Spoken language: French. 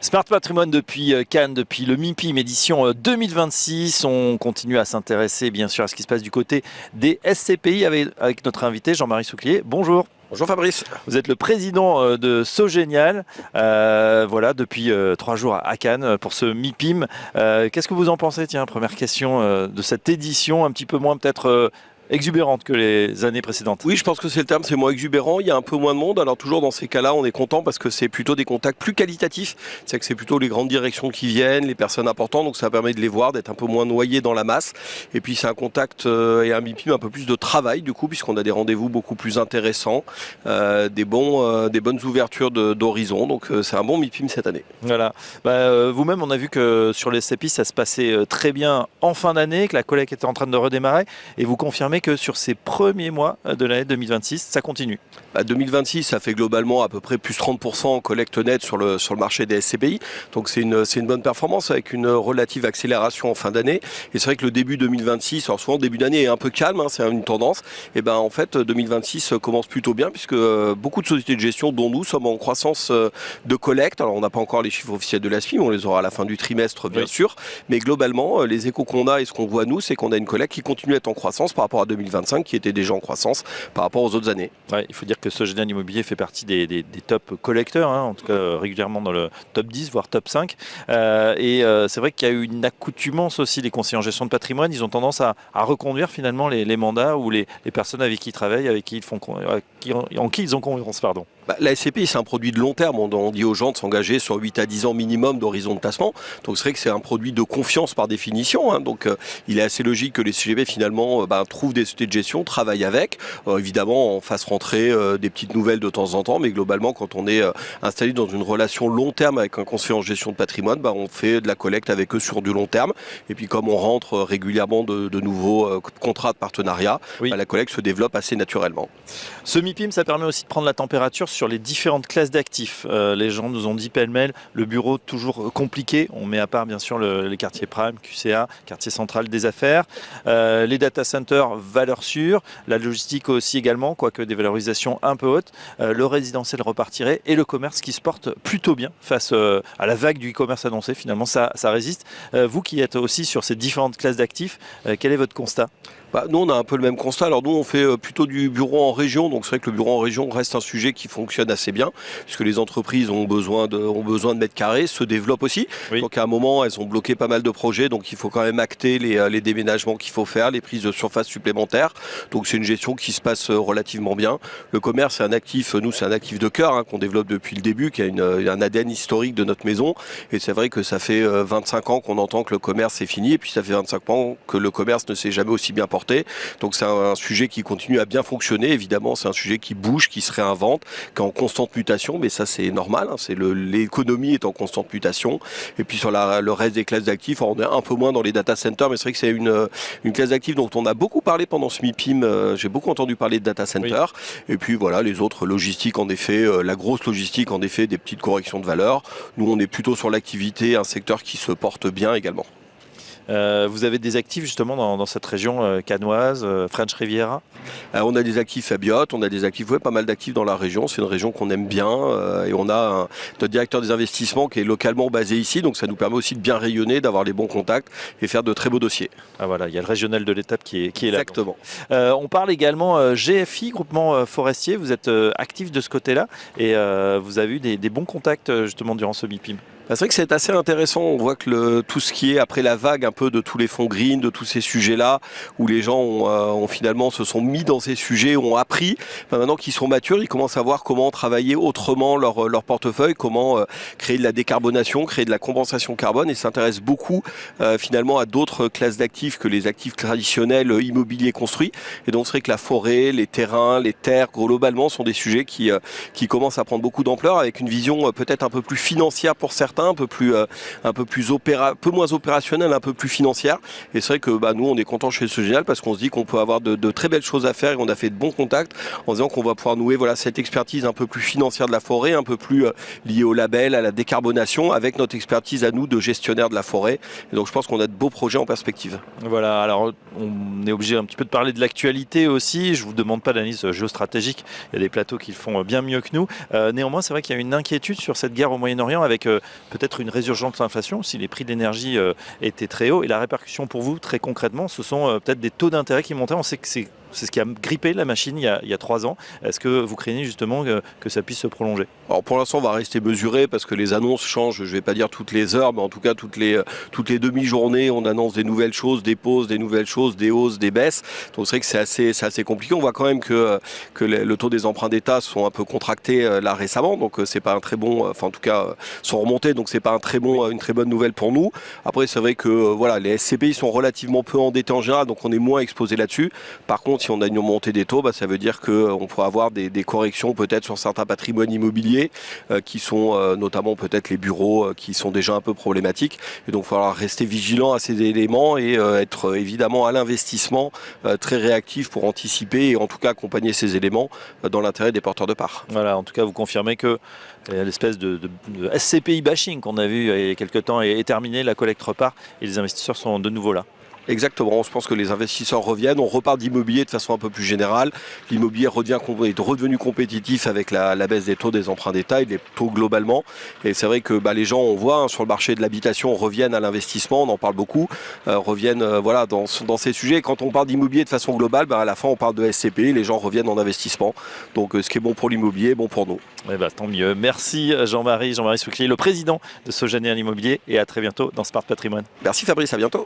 Smart Patrimoine depuis Cannes, depuis le MIPIM édition 2026. On continue à s'intéresser bien sûr à ce qui se passe du côté des SCPI avec notre invité Jean-Marie Souclier. Bonjour. Bonjour Fabrice. Vous êtes le président de Sogénial, voilà, depuis 3 jours à Cannes pour ce MIPIM. Qu'est-ce que vous en pensez? Tiens, première question de cette édition, un petit peu moins peut-être exubérante que les années précédentes. Oui, je pense que c'est le terme, c'est moins exubérant, il y a un peu moins de monde, alors toujours dans ces cas-là, on est content parce que c'est plutôt des contacts plus qualitatifs, c'est que c'est plutôt les grandes directions qui viennent, les personnes importantes, donc ça permet de les voir, d'être un peu moins noyés dans la masse, et puis c'est un contact et un MIPIM un peu plus de travail du coup, puisqu'on a des rendez-vous beaucoup plus intéressants, des bonnes ouvertures d'horizon, donc c'est un bon MIPIM cette année. Voilà, vous-même on a vu que sur les SCPI ça se passait très bien en fin d'année, que la collecte était en train de redémarrer, et vous confirmez que sur ces premiers mois de l'année 2026, ça continue. 2026, ça fait globalement à peu près plus 30% en collecte nette sur le marché des SCPI. Donc c'est une bonne performance avec une relative accélération en fin d'année. Et c'est vrai que le début 2026, alors souvent le début d'année est un peu calme, c'est une tendance. Et en fait 2026 commence plutôt bien puisque beaucoup de sociétés de gestion, dont nous, sommes en croissance de collecte. Alors on n'a pas encore les chiffres officiels de la SPI, on les aura à la fin du trimestre bien sûr. Mais globalement, les échos qu'on a et ce qu'on voit nous, c'est qu'on a une collecte qui continue à être en croissance par rapport à 2025 qui était déjà en croissance par rapport aux autres années. Ouais, il faut dire que Sogénial Immobilier fait partie des top collecteurs, en tout cas régulièrement dans le top 10 voire top 5 c'est vrai qu'il y a eu une accoutumance aussi des conseillers en gestion de patrimoine, ils ont tendance à reconduire finalement les mandats ou les personnes avec qui ils travaillent, avec qui ils font en qui ils ont confiance, pardon. La SCPI, c'est un produit de long terme. On dit aux gens de s'engager sur 8 à 10 ans minimum d'horizon de placement. Donc c'est vrai que c'est un produit de confiance par définition. Donc il est assez logique que les CGP finalement trouvent des sociétés de gestion, travaillent avec. Évidemment, on fasse rentrer des petites nouvelles de temps en temps. Mais globalement, quand on est installé dans une relation long terme avec un conseiller en gestion de patrimoine, on fait de la collecte avec eux sur du long terme. Et puis comme on rentre régulièrement de nouveaux contrats de partenariat, oui. La collecte se développe assez naturellement. Ce MIPIM, ça permet aussi de prendre la température sur les différentes classes d'actifs. Les gens nous ont dit pêle-mêle, le bureau toujours compliqué. On met à part bien sûr les quartiers prime, QCA, quartier central des affaires, les data centers, valeurs sûres, la logistique aussi également, quoique des valorisations un peu hautes, le résidentiel repartirait et le commerce qui se porte plutôt bien face à la vague du e-commerce annoncé. Finalement, ça résiste. Vous qui êtes aussi sur ces différentes classes d'actifs, quel est votre constat ? Nous, on a un peu le même constat. Alors nous, on fait plutôt du bureau en région. Donc c'est vrai que le bureau en région reste un sujet qui fonctionne assez bien, puisque les entreprises ont besoin de mètres carrés, se développent aussi. Oui. Donc à un moment, elles ont bloqué pas mal de projets. Donc il faut quand même acter les déménagements qu'il faut faire, les prises de surface supplémentaires. Donc c'est une gestion qui se passe relativement bien. Le commerce, c'est un actif, nous, c'est un actif de cœur qu'on développe depuis le début, qui a un ADN historique de notre maison. Et c'est vrai que ça fait 25 ans qu'on entend que le commerce est fini. Et puis ça fait 25 ans que le commerce ne s'est jamais aussi bien porté. Donc c'est un sujet qui continue à bien fonctionner. Évidemment, c'est un sujet qui bouge, qui se réinvente, qui est en constante mutation, mais ça c'est normal. L'économie est en constante mutation. Et puis sur le reste des classes d'actifs, on est un peu moins dans les data centers, mais c'est vrai que c'est une classe d'actifs dont on a beaucoup parlé pendant ce MIPIM. J'ai beaucoup entendu parler de data centers. Oui. Et puis voilà, les autres logistiques, en effet, la grosse logistique, en effet, des petites corrections de valeur. Nous, on est plutôt sur l'activité, un secteur qui se porte bien également. Vous avez des actifs justement dans cette région cannoise, French Riviera? On a des actifs à Biot, on a des actifs, pas mal d'actifs dans la région. C'est une région qu'on aime bien et on a notre directeur des investissements qui est localement basé ici, donc ça nous permet aussi de bien rayonner, d'avoir les bons contacts et faire de très beaux dossiers. Ah voilà, il y a le régional de l'étape qui est là. Exactement. On parle également GFI, groupement forestier. Vous êtes actif de ce côté-là et vous avez eu des bons contacts justement durant ce MIPIM. C'est vrai que c'est assez intéressant, on voit que tout ce qui est après la vague un peu de tous les fonds green, de tous ces sujets-là, où les gens ont finalement se sont mis dans ces sujets, ont appris, maintenant qu'ils sont matures, ils commencent à voir comment travailler autrement leur portefeuille, comment créer de la décarbonation, créer de la compensation carbone, et s'intéressent beaucoup finalement à d'autres classes d'actifs que les actifs traditionnels immobiliers construits. Et donc c'est vrai que la forêt, les terrains, les terres, globalement, sont des sujets qui commencent à prendre beaucoup d'ampleur, avec une vision peut-être un peu plus financière pour certains, un peu moins opérationnelle, un peu plus financière. Et c'est vrai que nous, on est content chez Sogénial parce qu'on se dit qu'on peut avoir de très belles choses à faire et on a fait de bons contacts en disant qu'on va pouvoir nouer cette expertise un peu plus financière de la forêt, un peu plus liée au label, à la décarbonation, avec notre expertise à nous de gestionnaire de la forêt. Et donc je pense qu'on a de beaux projets en perspective. Voilà, alors on est obligé un petit peu de parler de l'actualité aussi. Je ne vous demande pas d'analyse géostratégique, il y a des plateaux qui le font bien mieux que nous. Néanmoins, c'est vrai qu'il y a une inquiétude sur cette guerre au Moyen-Orient avec peut-être une résurgence de l'inflation si les prix de l'énergie étaient très hauts. Et la répercussion pour vous, très concrètement, ce sont peut-être des taux d'intérêt qui montaient. On sait que c'est ce qui a grippé la machine il y a 3 ans. Est-ce que vous craignez justement que ça puisse se prolonger? Alors pour l'instant, on va rester mesuré parce que les annonces changent, je ne vais pas dire toutes les heures, mais en tout cas toutes les demi-journées, on annonce des nouvelles choses, des pauses, des nouvelles choses, des hausses, des baisses. Donc c'est vrai que c'est assez compliqué. On voit quand même que le taux des emprunts d'État sont un peu contractés là récemment, donc c'est pas un très bon, enfin en tout cas sont remontés, donc c'est pas une très bonne nouvelle pour nous. Après c'est vrai que voilà, les SCPI sont relativement peu endettés en général, donc on est moins exposé là-dessus. Par contre, si on a une montée des taux, ça veut dire qu'on pourrait avoir des corrections peut-être sur certains patrimoines immobiliers qui sont notamment peut-être les bureaux qui sont déjà un peu problématiques. Et donc il va falloir rester vigilant à ces éléments et être évidemment à l'investissement très réactif pour anticiper et en tout cas accompagner ces éléments dans l'intérêt des porteurs de parts. Voilà, en tout cas vous confirmez que l'espèce de SCPI bashing qu'on a vu il y a quelques temps est terminé, la collecte repart et les investisseurs sont de nouveau là. Exactement, je pense que les investisseurs reviennent, on repart d'immobilier de façon un peu plus générale. L'immobilier est redevenu compétitif avec la baisse des taux des emprunts d'État et des taux globalement. Et c'est vrai que les gens, on voit sur le marché de l'habitation, reviennent à l'investissement, on en parle beaucoup, reviennent dans ces sujets. Et quand on parle d'immobilier de façon globale, à la fin on parle de SCPI, les gens reviennent en investissement. Donc ce qui est bon pour l'immobilier est bon pour nous. Tant mieux. Merci Jean-Marie Souclier, le président de Sogenial Immobilier, et à très bientôt dans Smart Patrimoine. Merci Fabrice, à bientôt.